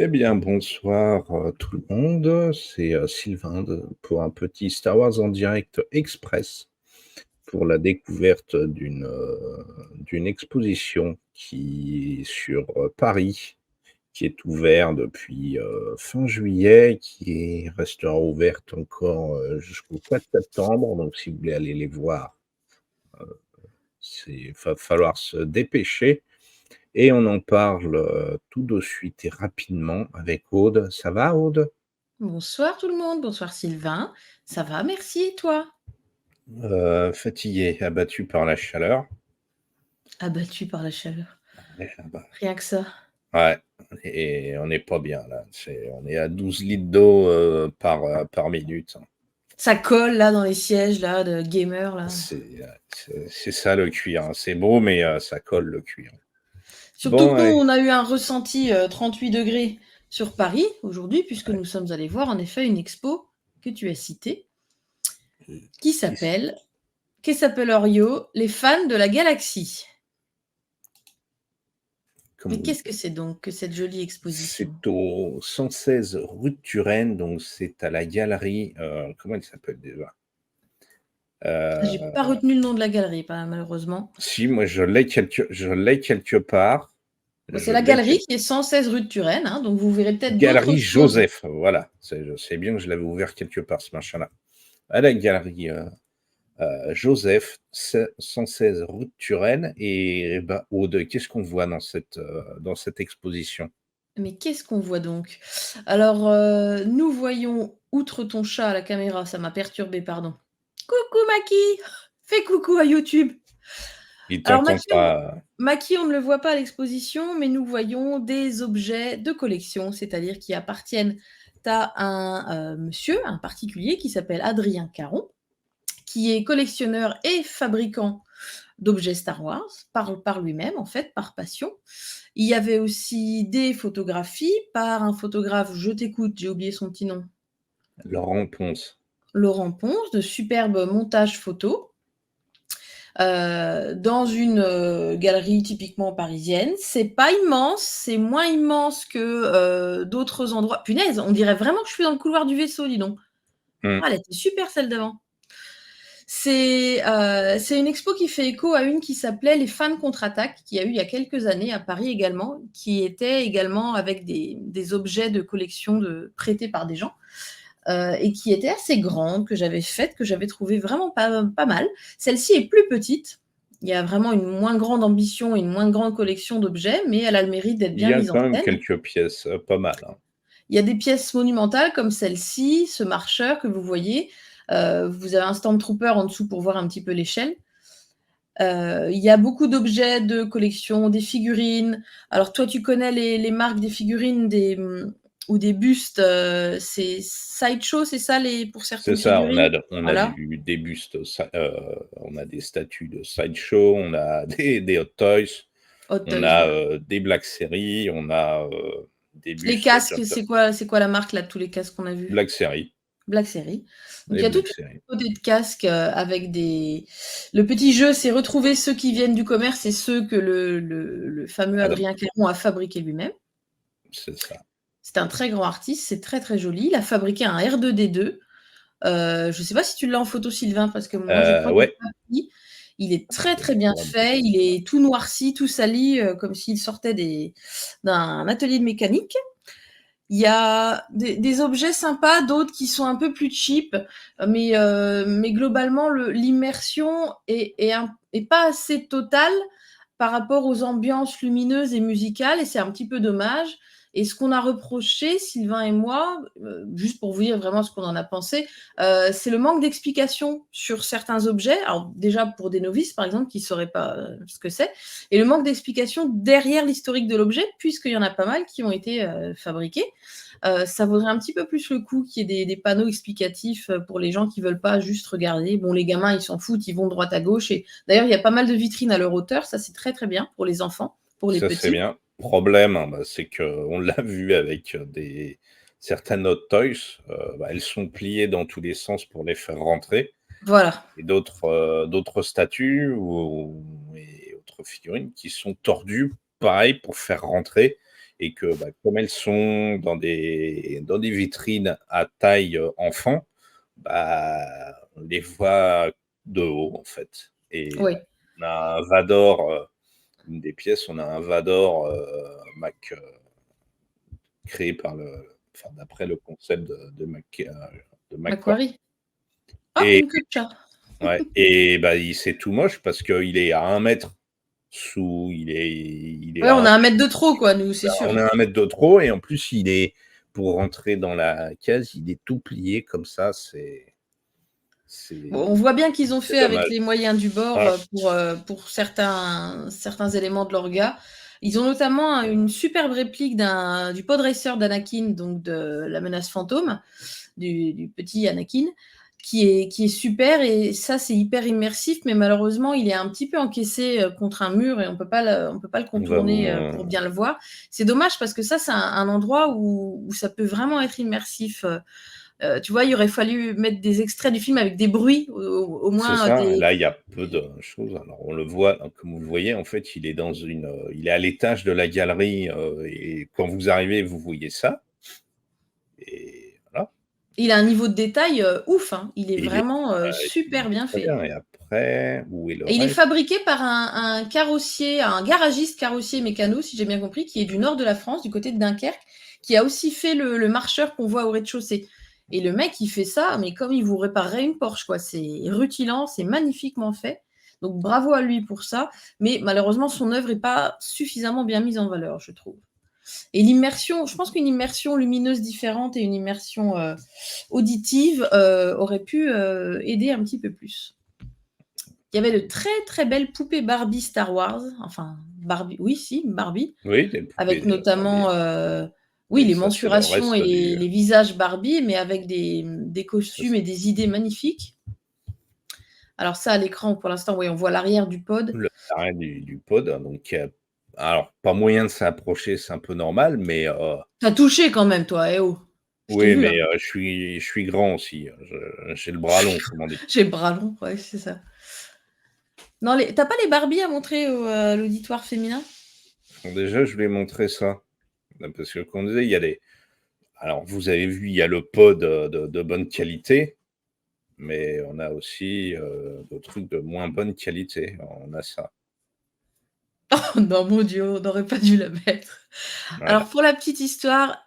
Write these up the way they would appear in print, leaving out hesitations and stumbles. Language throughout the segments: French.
Eh bien, bonsoir tout le monde, c'est Sylvain pour un petit Star Wars en direct express pour la découverte d'une exposition qui est sur Paris, qui est ouverte depuis fin juillet, qui restera ouverte encore jusqu'au 4 septembre. Donc, si vous voulez aller les voir, il va falloir se dépêcher. Et on en parle tout de suite et rapidement avec Aude. Ça va, Aude? Bonsoir tout le monde, bonsoir Sylvain. Ça va, merci et toi? Fatigué, abattu par la chaleur. Abattu par la chaleur. Ouais, ah bah, Rien que ça. ouais, et on n'est pas bien là. On est à 12 litres d'eau par minute. Ça colle là dans les sièges là de gamers là. C'est ça le cuir, hein. C'est beau, mais ça colle le cuir. Surtout Bon, que nous, ouais. on a eu un ressenti 38 degrés sur Paris aujourd'hui, puisque nous sommes allés voir en effet une expo que tu as citée, qui s'appelle Orio, les fans de la galaxie. Mais Comme qu'est-ce que c'est donc que cette jolie exposition? c'est au 116 rue de Turenne, donc c'est à la galerie. Comment elle s'appelle déjà? J'ai pas retenu le nom de la galerie, malheureusement. Si, moi je l'ai quelque part. Bon, c'est Je la l'ai galerie quel qui est 116 rue de Turenne, hein, donc vous verrez peut-être d'autres Galerie choses. Joseph, voilà. Je sais bien que je l'avais ouvert quelque part ce machin-là. À la galerie Joseph, 116 rue de Turenne. Et bah, Aude, qu'est-ce qu'on voit dans cette exposition? Mais qu'est-ce qu'on voit donc? Alors, nous voyons, outre ton chat à la caméra, ça m'a perturbée, pardon. Coucou Maki! Fais coucou à YouTube. Il Alors t'entend pas. Maki, on ne le voit pas à l'exposition, mais nous voyons des objets de collection, c'est-à-dire qui appartiennent à un, monsieur, un particulier qui s'appelle Adrien Caron, qui est collectionneur et fabricant d'objets Star Wars, par lui-même en fait, par passion. Il y avait aussi des photographies par un photographe, je t'écoute, j'ai oublié son petit nom, Laurent Ponce. Laurent Ponce, de superbes montages photos, dans une galerie typiquement parisienne. C'est pas immense, c'est moins immense que d'autres endroits. Punaise, on dirait vraiment que je suis dans le couloir du vaisseau, dis donc. Mmh. Ah, elle était super celle d'avant. C'est une expo qui fait écho à une qui s'appelait Les Fans contre-attaque, qui a eu il y a quelques années à Paris également, qui était également avec des objets de collection prêtés par des gens, et qui était assez grande, que j'avais faite, que j'avais trouvé vraiment pas mal. Celle-ci est plus petite. Il y a vraiment une moins grande ambition et une moins grande collection d'objets, mais elle a le mérite d'être Il bien y a mise en quand même scène. quelques pièces, pas mal, hein. Il y a des pièces monumentales comme celle-ci, ce marcheur que vous voyez. Vous avez un Stormtrooper en dessous pour voir un petit peu l'échelle. Il y a beaucoup d'objets de collection, des figurines. Alors toi, tu connais les marques des figurines ou des bustes, c'est Sideshow, c'est ça pour C'est certaines ça, figurines? on a Voilà. des bustes, on a des statues de Sideshow, on a des Hot Toys, Hot on Toys, a voilà. des Black Series, on a des Les bustes casques, Jump c'est quoi la marque là, de tous les casques qu'on a vus? Black Series, Black Series. Donc il les y a toute Black une Series. communauté de casques avec des. Le petit jeu, c'est retrouver ceux qui viennent du commerce et ceux que le fameux Adam, Adrien Caron a fabriqué lui-même. c'est ça. C'est un très grand artiste, c'est très très joli. Il a fabriqué un R2D2. Je ne sais pas si tu l'as en photo, Sylvain, parce que moi je crois que je l'ai Ouais, pas pris. Il est très je très bien pourrais me fait. Il est tout noirci, tout sali, comme s'il sortait d'un atelier de mécanique. Il y a des objets sympas, d'autres qui sont un peu plus cheap, mais globalement, l'immersion est pas assez totale par rapport aux ambiances lumineuses et musicales, et c'est un petit peu dommage. Et ce qu'on a reproché, Sylvain et moi, juste pour vous dire vraiment ce qu'on en a pensé, c'est le manque d'explications sur certains objets. Alors déjà pour des novices, par exemple, qui ne sauraient pas ce que c'est, et le manque d'explications derrière l'historique de l'objet, puisqu'il y en a pas mal qui ont été fabriqués. Ça vaudrait un petit peu plus le coup qu'il y ait des panneaux explicatifs pour les gens qui veulent pas juste regarder. Bon, les gamins, ils s'en foutent, ils vont de droite à gauche. Et d'ailleurs, il y a pas mal de vitrines à leur hauteur. Ça, c'est très très bien pour les enfants, pour les Ça c'est petits. bien. Problème, hein, bah, c'est qu'on l'a vu avec des certaines Hot Toys, bah, elles sont pliées dans tous les sens pour les faire rentrer. Voilà. Et d'autres statues et autres figurines qui sont tordues, pareil, pour faire rentrer. et que, comme elles sont dans des vitrines à taille, enfant, on les voit de haut, en fait. Et Oui, on a un Vador, une des pièces, on a un Vador, créé d'après le concept de McQuarrie. Macquarie. Oh, Et une queue de chat. ouais, et c'est tout moche parce qu'il est à 1 mètre sous, il est Ouais, à on a 1 mètre de trop, quoi, nous, c'est on sûr. a 1 mètre de trop, et en plus, pour rentrer dans la case, il est tout plié comme ça, Bon, on c'est voit bien qu'ils ont fait avec dommage. les moyens du bord, Ouais, pour certains éléments de l'orga. Ils ont notamment une superbe réplique du pod racer d'Anakin, donc de la menace fantôme, du petit Anakin, qui est super, et ça, c'est hyper immersif, mais malheureusement, il est un petit peu encaissé contre un mur et on peut pas le on va vous, contourner pour bien le voir. C'est dommage parce que ça, c'est un endroit où ça peut vraiment être immersif. Tu vois, il aurait fallu mettre des extraits du film avec des bruits, au c'est moins ça, des. là, il y a peu de choses. Alors on le voit, hein, comme vous le voyez, en fait, il est à l'étage de la galerie, et quand vous arrivez, vous voyez ça, et voilà. Il a un niveau de détail ouf, hein. Il est Et vraiment il super est bien très fait. bien, et après, où est le Et il est reste? fabriqué par un carrossier, un garagiste carrossier mécano, si j'ai bien compris, qui est du nord de la France, du côté de Dunkerque, qui a aussi fait le marcheur qu'on voit au rez-de-chaussée. Et le mec, il fait ça, mais comme il vous réparerait une Porsche, quoi. C'est rutilant, c'est magnifiquement fait. Donc bravo à lui pour ça. Mais malheureusement, son œuvre n'est pas suffisamment bien mise en valeur, je trouve. Et l'immersion, je pense qu'une immersion lumineuse différente et une immersion auditive aurait pu aider un petit peu plus. Il y avait de très très belles poupées Barbie Star Wars, enfin Barbie, oui, si, Barbie, Oui, des avec poupées, notamment, Barbie, oui, mais les ça, c'est le mensurations et reste les visages Barbie, mais avec des ça, costumes et des idées magnifiques. Alors ça, à l'écran, pour l'instant, oui, on voit l'arrière du pod. l'arrêt du pod, hein, donc alors pas moyen de s'approcher, c'est un peu normal, mais T'as touché quand même, toi, eh oh, je t'ai oui, vu, mais hein. je suis grand aussi, j'ai le bras long, comme on dit. J'ai le bras long, ouais, c'est ça. Non, t'as pas les Barbie à montrer à l'auditoire féminin? Bon, déjà, je voulais montrer ça, parce que comme on disait, il y a des alors vous avez vu, il y a le pod, de bonne qualité, mais on a aussi, des trucs de moins bonne qualité. On a ça. Oh non, mon Dieu, on n'aurait pas dû la mettre. Alors Voilà. pour la petite histoire,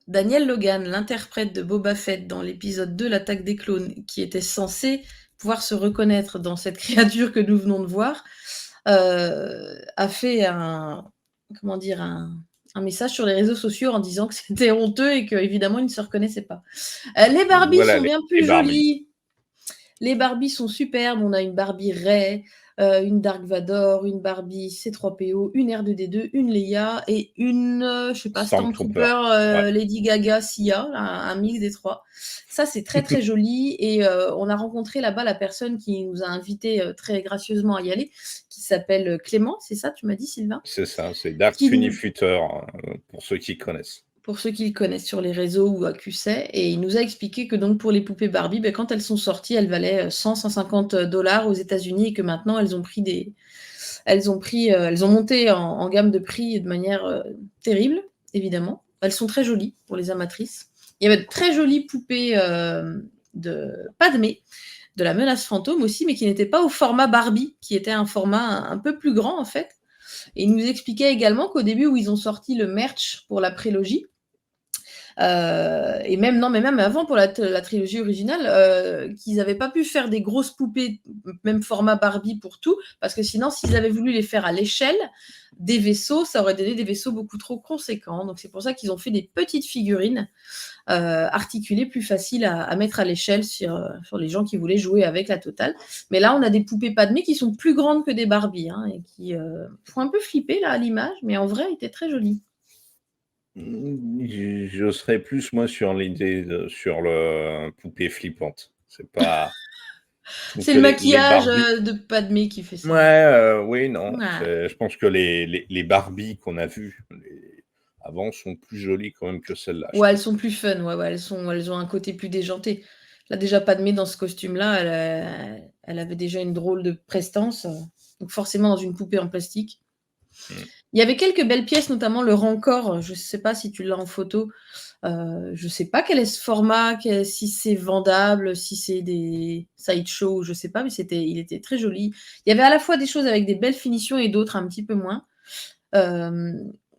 Daniel Logan, l'interprète de Boba Fett dans l'épisode 2, L'attaque des clones, qui était censé pouvoir se reconnaître dans cette créature que nous venons de voir, a fait comment dire? Un message sur les réseaux sociaux en disant que c'était honteux et qu'évidemment il ne se reconnaissait pas. Les Barbies Voilà sont bien les plus Barbies. jolies. Les Barbies sont superbes. On a une Barbie Rey, une Dark Vador, une Barbie C3PO, une R2D2, une Leia et une, je sais pas, Stormtrooper, Stormtrooper, ouais. Lady Gaga, Sia, un mix des 3. Ça, c'est très, très joli, et on a rencontré là-bas la personne qui nous a invités très gracieusement à y aller, qui s'appelle Clément, c'est ça, tu m'as dit, Sylvain? C'est ça, c'est Dark Qui nous Funifuteur, pour ceux qui connaissent. Pour ceux qui le connaissent sur les réseaux ou à QC, et il nous a expliqué que donc pour les poupées Barbie, quand elles sont sorties, elles valaient 100-150 dollars aux États-Unis, et que maintenant elles ont monté en gamme de prix de manière terrible, évidemment. Elles sont très jolies pour les amatrices. Il y avait de très jolies poupées de Padmé, de la menace fantôme aussi, mais qui n'étaient pas au format Barbie, qui était un format un peu plus grand en fait. Et il nous expliquait également qu'au début où ils ont sorti le merch pour la prélogie, et même, non, mais même avant pour la trilogie originale, qu'ils n'avaient pas pu faire des grosses poupées, même format Barbie pour tout, parce que sinon, s'ils avaient voulu les faire à l'échelle des vaisseaux, ça aurait donné des vaisseaux beaucoup trop conséquents. Donc c'est pour ça qu'ils ont fait des petites figurines articulées, plus faciles à mettre à l'échelle sur les gens qui voulaient jouer avec la totale. Mais là, on a des poupées Padmé qui sont plus grandes que des Barbie, hein, et qui font un peu flipper là à l'image, mais en vrai, elles étaient très jolies. Je serais plus moi sur l'idée sur le poupée flippante. C'est pas Je trouve C'est que le les maquillage Barbie de Padmé qui fait ça. ouais, oui, non, Ouais. je pense que les Barbie qu'on a vues, avant sont plus jolies quand même que celles-là, je Ouais, elles trouve. sont plus fun, ouais, ouais, elles ont un côté plus déjanté. Là, déjà, Padmé, dans ce costume-là, elle avait déjà une drôle de prestance, donc forcément dans une poupée en plastique. Mmh. Il y avait quelques belles pièces, notamment le Rancor. Je ne sais pas si tu l'as en photo. Je ne sais pas quel est ce format, si c'est vendable, si c'est des sideshows, je ne sais pas, mais il était très joli. Il y avait à la fois des choses avec des belles finitions et d'autres un petit peu moins.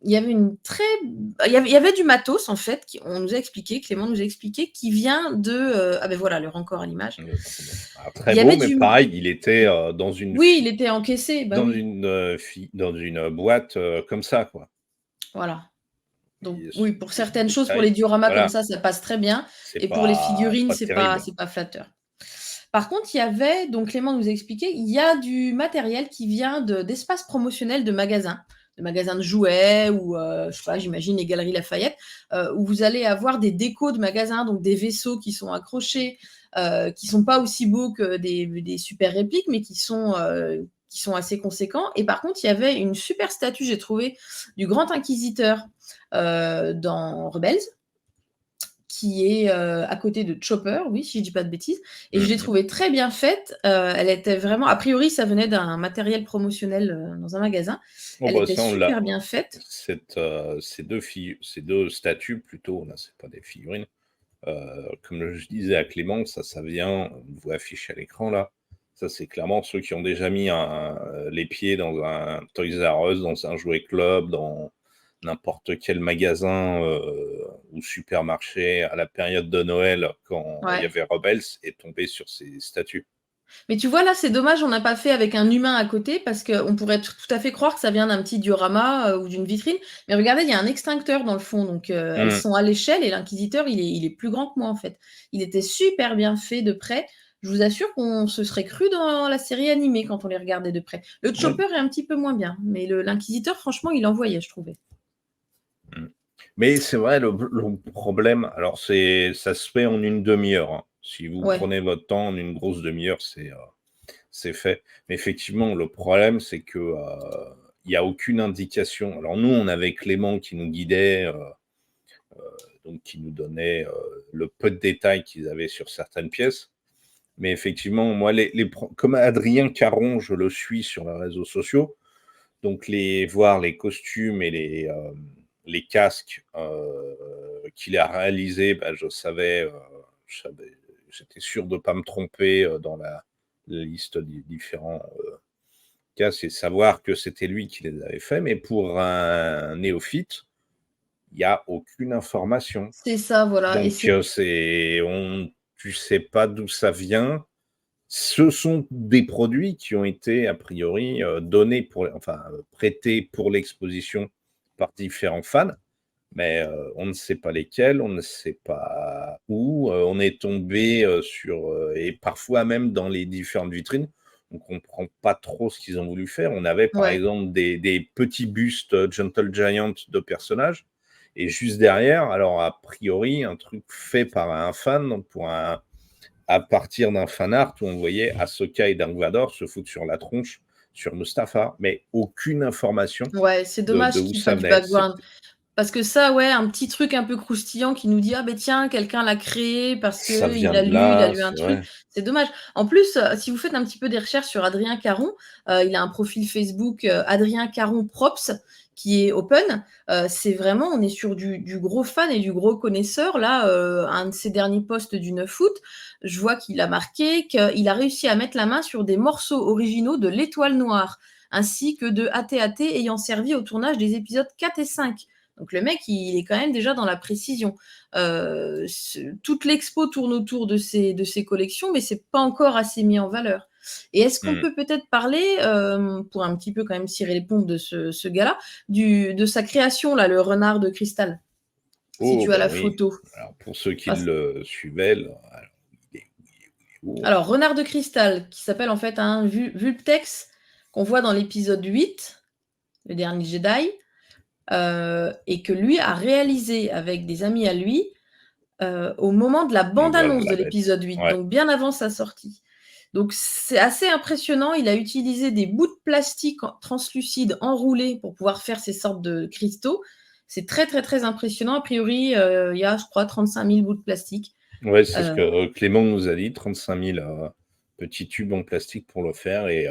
Il y avait il y avait du matos en fait, on nous a expliqué, Clément nous a expliqué, qui vient de ah ben voilà le Rancor à l'image. Alors, Il très y beau, avait mais du pareil, il était dans une oui, il était encaissé, bah dans oui, une boîte comme ça, quoi. voilà. Donc Et oui, pour c'est des certaines choses, pour les détails. dioramas comme Voilà, ça passe très bien c'est et pour les figurines, pas terrible. c'est pas flatteur. Par contre, il y avait, donc Clément nous a expliqué, il y a du matériel qui vient d'espaces promotionnels de magasins de jouets ou, je sais pas, j'imagine les Galeries Lafayette, où vous allez avoir des décos de magasins, donc des vaisseaux qui sont accrochés, qui sont pas aussi beaux que des super répliques, mais qui sont assez conséquents. Et par contre, il y avait une super statue, j'ai trouvé, du Grand Inquisiteur dans Rebels, qui est à côté de Chopper, oui, si je dis pas de bêtises, et je l'ai Mmh. trouvée très bien faite. Elle était vraiment, a priori, ça venait d'un matériel promotionnel dans un magasin. Oh Elle bah, était ça, on l'a super bien faite. ces 2 statues plutôt, là, c'est pas des figurines. Comme je disais à Clément, ça vient, on le voit affiché à l'écran là, ça c'est clairement ceux qui ont déjà mis les pieds dans un Toys R Us, dans un jouet club, dans n'importe quel magasin ou supermarché à la période de Noël quand il y Ouais. avait Rebels est tombé sur ces statues. Mais tu vois, là, c'est dommage, on n'a pas fait avec un humain à côté parce qu'on pourrait tout à fait croire que ça vient d'un petit diorama ou d'une vitrine. Mais regardez, il y a un extincteur dans le fond, donc elles Mmh. sont à l'échelle et l'inquisiteur, il est plus grand que moi en fait. Il était super bien fait de près. Je vous assure qu'on se serait cru dans la série animée quand on les regardait de près. Le Oui. Chopper est un petit peu moins bien, mais l'inquisiteur, franchement, il envoyait, je trouvais. Mmh. Mais c'est vrai, le problème, alors ça se fait en une demi-heure, hein. Si vous Ouais, prenez votre temps, en une grosse demi-heure, c'est fait. Mais effectivement, le problème, c'est que, il y a aucune indication. Alors nous, on avait Clément qui nous guidait, donc qui nous donnait, le peu de détails qu'ils avaient sur certaines pièces. Mais effectivement, moi, comme Adrien Caron, je le suis sur les réseaux sociaux, donc voir les costumes et les casques, qu'il a réalisés, bah, j'étais sûr de ne pas me tromper, dans la liste des différents, casques et savoir que c'était lui qui les avait faits. Mais pour un néophyte, il y a aucune information. c'est ça, voilà. Et Donc, c'est tu sais pas d'où ça vient. Ce sont des produits qui ont été a priori, donnés prêtés pour l'exposition par différents fans, mais on ne sait pas lesquels, on ne sait pas où, on est tombé, et parfois même dans les différentes vitrines, on comprend pas trop ce qu'ils ont voulu faire. On avait par ouais. exemple des petits bustes, Gentle Giant de personnages et juste derrière, alors a priori un truc fait par un fan donc à partir d'un fan art où on voyait Ahsoka et Dark Vador se foutre sur la tronche sur Mustapha, mais aucune information Ouais, c'est de dommage où qu'il y ait pas ça du venait. background. Parce que ça, ouais, un petit truc un peu croustillant qui nous dit: «Ah ben tiens, quelqu'un l'a créé parce Ça que vient de il a là, lu un c'est truc». vrai. C'est dommage. En plus, si vous faites un petit peu des recherches sur Adrien Caron, il a un profil Facebook, Adrien Caron Props qui est open. C'est vraiment on est sur du gros fan et du gros connaisseur. Là, un de ses derniers posts du 9 août, je vois qu'il a marqué qu'il a réussi à mettre la main sur des morceaux originaux de L'Étoile Noire, ainsi que de AT-AT ayant servi au tournage des épisodes 4 et 5. Donc le mec, il est quand même déjà dans la précision. Toute l'expo tourne autour de ces collections, mais c'est pas encore assez mis en valeur. Et est-ce qu'on Mmh. peut peut-être parler, pour un petit peu quand même cirer les pompes de ce gars-là, de sa création, là, le renard de cristal, si Oh tu as bah la oui. photo. Alors pour ceux qui Parce- le suivaient, là, alors il est où? Alors, renard de cristal, qui s'appelle en fait un Vulptex, qu'on voit dans l'épisode 8, le dernier Jedi, et que lui a réalisé avec des amis à lui au moment de la On voit bande-annonce de la bête. l'épisode 8, Ouais. donc bien avant sa sortie. Donc c'est assez impressionnant. Il a utilisé des bouts de plastique translucides enroulés pour pouvoir faire ces sortes de cristaux. C'est très, très, très impressionnant. A priori, il y a, je crois, 35 000 bouts de plastique. Ouais, c'est ce Euh, que, Clément nous a dit, 35 000, petits tubes en plastique pour le faire et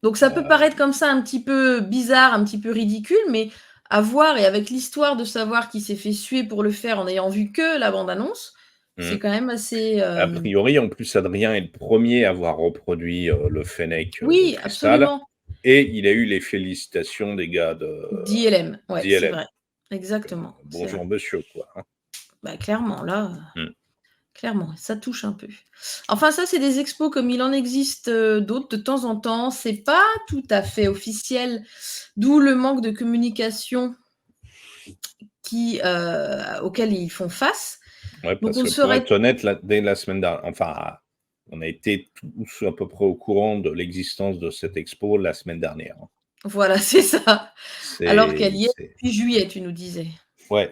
Donc ça peut paraître comme ça un petit peu bizarre, un petit peu ridicule, mais à voir et avec l'histoire de savoir qu'il s'est fait suer pour le faire en n'ayant vu que la bande annonce, c'est Mmh. quand même assez, A priori, en plus, Adrien est le premier à avoir reproduit, le fennec, de oui, cristal absolument. et il a eu les félicitations des gars d'ILM, ouais, c'est d'ILM. vrai. Exactement, c'est vrai. Bonjour monsieur, quoi, hein. Bah, clairement, là, Mmh. clairement, ça touche un peu. Enfin, ça, c'est des expos comme il en existe, d'autres de temps en temps. C'est pas tout à fait officiel, d'où le manque de communication auquel ils font face. Ouais, Donc parce on que pour être saurait honnête, dès la semaine dernière, enfin, on a été tous à peu près au courant de l'existence de cette expo la semaine dernière, hein. voilà, c'est ça. Alors qu'elle y est C'est depuis juillet, tu nous disais. ouais.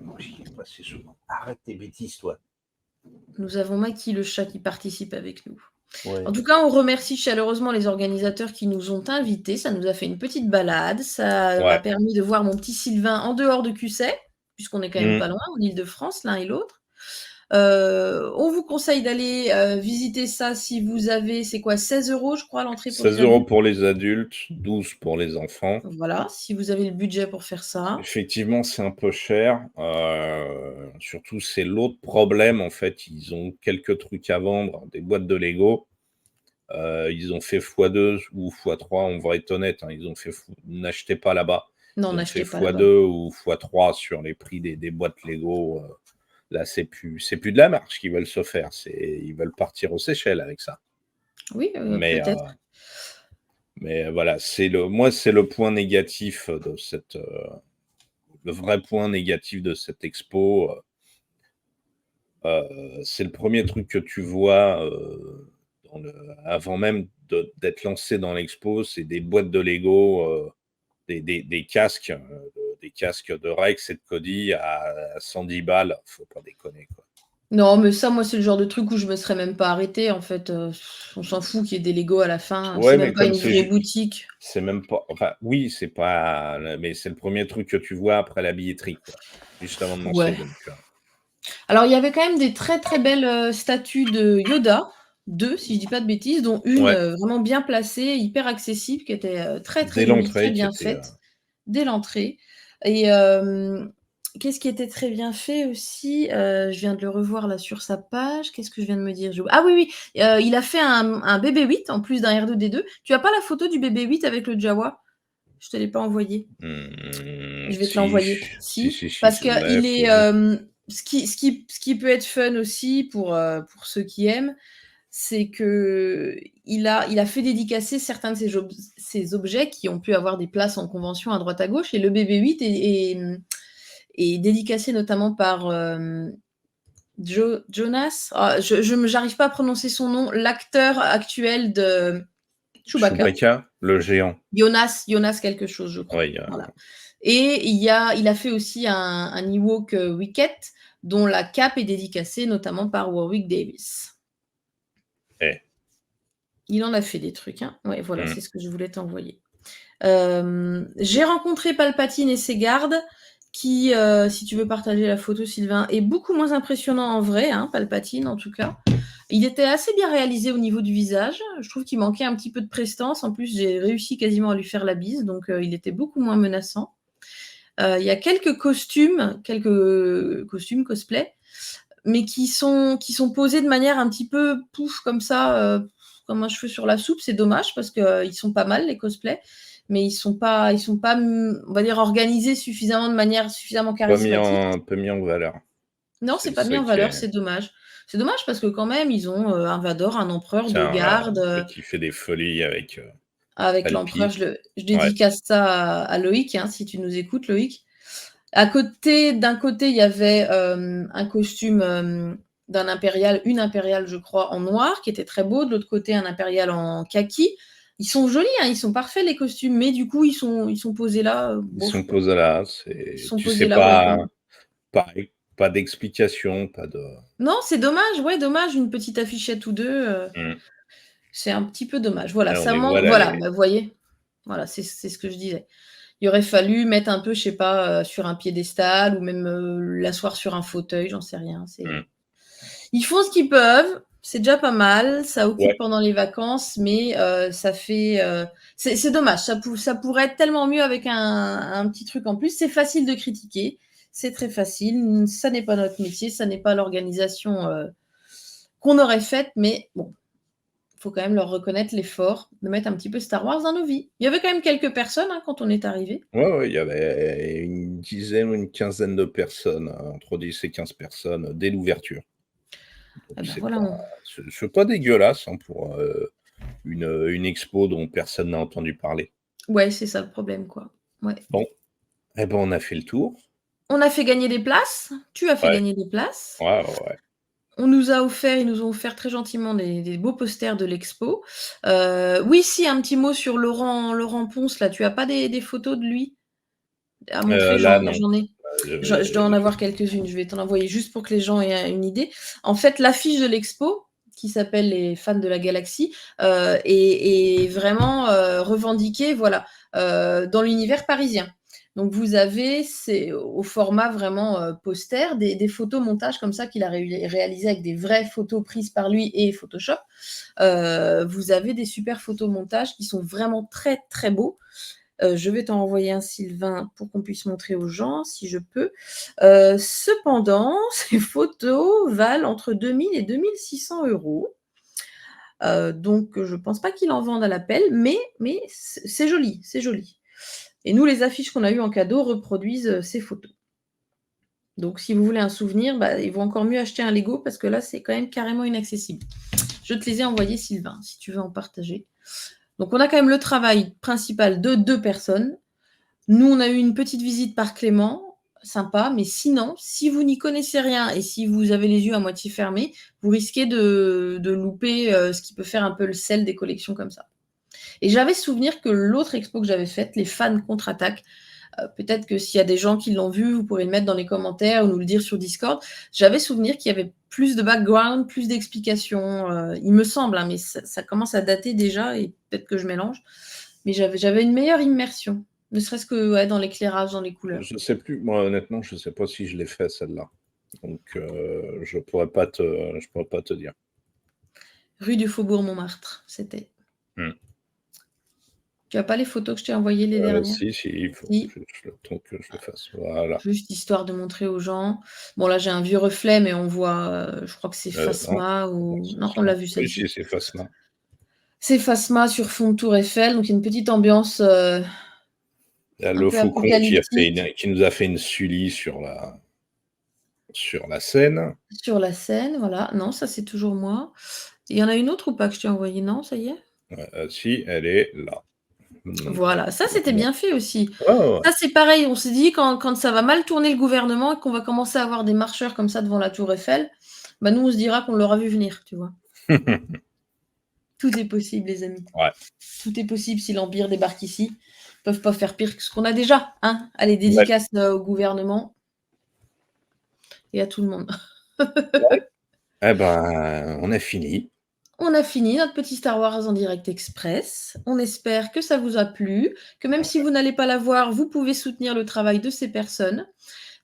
Moi, j'y ai passé souvent. Arrête tes bêtises, toi. Nous avons Maki, le chat, qui participe avec nous. En Ouais. tout cas, on remercie chaleureusement les organisateurs qui nous ont invités. Ça nous a fait une petite balade. Ça m'a Ouais. permis de voir mon petit Sylvain en dehors de Cusset, puisqu'on est quand même Mmh. pas loin, en Île-de-France, l'un et l'autre. On vous conseille d'aller visiter ça si vous avez, c'est quoi, 16 € je crois l'entrée pour les 16 € adultes. pour les adultes, 12 pour les enfants. Voilà, si vous avez le budget pour faire ça. Effectivement, c'est un peu cher, surtout c'est l'autre problème, en fait, ils ont quelques trucs à vendre, des boîtes de Lego, ils ont fait fois 2 ou fois 3. On va être honnête, hein, ils ont fait n'achetez pas là-bas. Non, Ils ont fait n'achetez pas là-bas. fois 2 ou fois 3 sur les prix des boîtes Lego, là, c'est plus de la marche qu'ils veulent se faire, ils veulent partir aux Seychelles avec ça. Oui, Mais, peut-être. voilà, c'est le point négatif de le vrai point négatif de cette expo, c'est le premier truc que tu vois, avant même d'être lancé dans l'expo, c'est des boîtes de Lego, des casques de Rex et de Cody à 110 balles. Faut pas déconner, quoi. Non, mais ça, moi, c'est le genre de truc où je me serais même pas arrêtée, en fait, on s'en fout qu'il y ait des Lego à la fin, c'est Ouais, même mais pas comme une vraie boutique. c'est même pas, enfin, oui, c'est pas, mais c'est le premier truc que tu vois après la billetterie, quoi, juste avant de lancer, Ouais. donc, Alors, il y avait quand même des très, très belles, statues de Yoda, 2 si je dis pas de bêtises, dont une, ouais, vraiment bien placée, hyper accessible, qui était, très, très dès jolie, très l'entrée qui bien était, faite, dès l'entrée et qu'est-ce qui était très bien fait aussi? Je viens de le revoir là sur sa page. Qu'est-ce que je viens de me dire? Ah oui, oui, il a fait un BB-8 en plus d'un R2D2. Tu as pas la photo du BB-8 avec le Jawa? Je te l'ai pas envoyé. Je vais te Si, l'envoyer. si, Si, si, si, parce je l'ai, qu'il est, faut juste. ce qui peut être fun aussi pour ceux qui aiment, c'est qu'il a fait dédicacer certains de ces objets qui ont pu avoir des places en convention à droite à gauche et le BB-8 est dédicacé notamment par, Jonas. Ah, j'arrive pas à prononcer son nom, l'acteur actuel de Chewbacca. Chewbacca, le géant. Jonas quelque chose, je crois. Ouais, il y a Voilà. Et il a fait aussi un Ewok, Wicket, dont la cape est dédicacée notamment par Warwick Davis. eh, Il en a fait des trucs, hein. Ouais, voilà, mmh. c'est ce que je voulais t'envoyer. J'ai rencontré Palpatine et ses gardes qui, si tu veux partager la photo, Sylvain, est beaucoup moins impressionnant en vrai, hein, Palpatine en tout cas. Il était assez bien réalisé au niveau du visage. Je trouve qu'il manquait un petit peu de prestance. En plus, j'ai réussi quasiment à lui faire la bise, donc il était beaucoup moins menaçant. Il y a quelques costumes cosplay, mais qui sont posés de manière un petit peu pouf comme ça, comme un cheveu sur la soupe. C'est dommage parce qu'ils sont pas mal les cosplays, mais ils sont pas, on va dire, organisés de manière suffisamment charismatique. Peu mis en valeur. Non, c'est C'est pas mis ça en qui valeur, est c'est dommage. C'est dommage parce que quand même ils ont, un Vador, un empereur, 2 tiens, voilà, gardes, celui qui fait des folies avec, avec l'empereur. Palpy. Je Ouais. dédicace ça à Loïc, hein, si tu nous écoutes Loïc. D'un côté, il y avait un costume d'un impérial, une impériale, je crois, en noir, qui était très beau. De l'autre côté, un impérial en kaki. Ils sont jolis, hein, ils sont parfaits les costumes, mais du coup, ils sont posés là, Ils bof sont quoi. posés là, Ils c'est sont tu posés sais là, ouais. pas pas d'explication, pas de Non, c'est dommage, ouais, dommage, une petite affichette ou deux. mmh. C'est un petit peu dommage. Voilà, Et on ça les voit manque. là, Voilà, bah, vous voyez. Voilà, c'est ce que je disais. Il aurait fallu mettre un peu, je sais pas, sur un piédestal ou même l'asseoir sur un fauteuil, j'en sais rien. mmh. Ils font ce qu'ils peuvent. C'est déjà pas mal, ça occupe Ouais. pendant les vacances, mais ça fait, c'est dommage, ça pourrait être tellement mieux avec un petit truc en plus. C'est facile de critiquer, c'est très facile, ça n'est pas notre métier, ça n'est pas l'organisation, qu'on aurait faite, mais bon, il faut quand même leur reconnaître l'effort de mettre un petit peu Star Wars dans nos vies. Il y avait quand même quelques personnes, hein, quand on est arrivés. Ouais, ouais, il y avait une dizaine ou une quinzaine de personnes, entre 10 et 15 personnes, dès l'ouverture. Donc Ah bah, voilà, on c'est pas dégueulasse, hein, pour, une expo dont personne n'a entendu parler. ouais, c'est ça le problème, quoi. Ouais. Bon, eh ben, on a fait le tour. On a fait gagner des places, tu as fait Ouais, gagner des places. ouais, ouais, ouais. Ils nous ont offert très gentiment des beaux posters de l'expo. Oui, si, un petit mot sur Laurent Ponce, là, tu as pas des photos de lui à montrer? Là, non. J'en ai. Je dois en Je avoir quelques-unes, je vais t'en envoyer juste pour que les gens aient une idée. En fait, l'affiche de l'expo, qui s'appelle Les fans de la galaxie, est vraiment revendiquée, voilà, dans l'univers parisien. Donc vous avez, c'est au format vraiment poster, des photos montages comme ça qu'il a réalisé avec des vraies photos prises par lui et Photoshop. Vous avez des super photomontages qui sont vraiment très très beaux. Je vais t'en envoyer un, Sylvain, pour qu'on puisse montrer aux gens, si je peux. Cependant, ces photos valent entre 2000 et 2600 €. Donc, je ne pense pas qu'ils en vendent à l'appel, mais c'est joli, c'est joli. Et nous, les affiches qu'on a eues en cadeau reproduisent ces photos. Donc, si vous voulez un souvenir, bah, il vaut encore mieux acheter un Lego parce que là, c'est quand même carrément inaccessible. Je te les ai envoyés, Sylvain, si tu veux en partager. Donc, on a quand même le travail principal de 2 personnes. Nous, on a eu une petite visite par Clément, sympa, mais sinon, si vous n'y connaissez rien et si vous avez les yeux à moitié fermés, vous risquez de louper ce qui peut faire un peu le sel des collections comme ça. Et j'avais souvenir que l'autre expo que j'avais faite, les fans contre-attaque, peut-être que s'il y a des gens qui l'ont vu, vous pourrez le mettre dans les commentaires ou nous le dire sur Discord. J'avais souvenir qu'il y avait plus de background, plus d'explications, il me semble, hein, mais ça commence à dater déjà et peut-être que je mélange. Mais j'avais une meilleure immersion, ne serait-ce que ouais, dans l'éclairage, dans les couleurs. Je sais plus, moi, honnêtement, je sais pas si je l'ai fait celle-là. Donc, je pourrais pas te dire. Rue du Faubourg Montmartre, c'était. Mmh. Tu as pas les photos que je t'ai envoyées, les dernières? Si, si, il faut Si, que je le temps que je le fasse. Voilà. juste histoire de montrer aux gens. Bon là, j'ai un vieux reflet, mais on voit, je crois que c'est Non, Phasma non, ou ce non, on l'a sont vu oui, si, celle-ci. c'est Phasma. C'est Phasma sur fond de tour Eiffel, donc il y a une petite ambiance, Il y a un le peu faucon apocalyptique qui nous a fait une Sully sur la scène. sur la scène, voilà. Non, ça c'est toujours moi. Il y en a une autre ou pas que je t'ai envoyée? Non, ça y est? Si, elle est là. Mmh. Voilà, ça c'était Ouais, bien fait aussi. ouais, ouais. Ça c'est pareil, on s'est dit quand ça va mal tourner le gouvernement et qu'on va commencer à avoir des marcheurs comme ça devant la tour Eiffel, bah, nous on se dira qu'on l'aura vu venir, tu vois? Tout est possible les amis. Ouais, Tout est possible si l'Empire débarque ici. Ils peuvent pas faire pire que ce qu'on a déjà, hein? Allez, ouais, dédicace, au gouvernement et à tout le monde. ouais. Eh ben, on a fini. On a fini notre petit Star Wars en direct express. On espère que ça vous a plu, que même si vous n'allez pas la voir, vous pouvez soutenir le travail de ces personnes.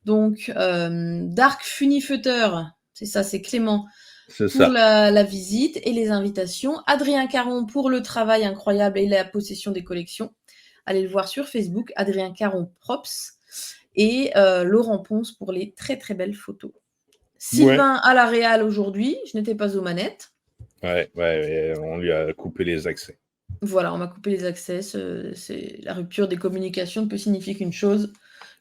Donc, Dark Funifutter, c'est ça, c'est Clément C'est pour ça. la visite et les invitations. Adrien Caron pour le travail incroyable et la possession des collections. Allez le voir sur Facebook, Adrien Caron Props. Et Laurent Ponce pour les très très belles photos. Ouais. Sylvain à la Réal aujourd'hui, je n'étais pas aux manettes. Ouais, ouais, ouais, on lui a coupé les accès. Voilà, on m'a coupé les accès. C'est la rupture des communications ne peut signifier qu'une chose,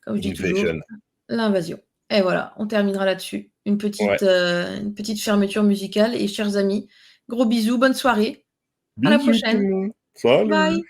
comme je dis toujours, Invasion. l'invasion. Et voilà, on terminera là-dessus. Ouais. Une petite fermeture musicale. Et chers amis, gros bisous, bonne soirée. À la Bisous tout prochaine. le monde. Salut! Bye.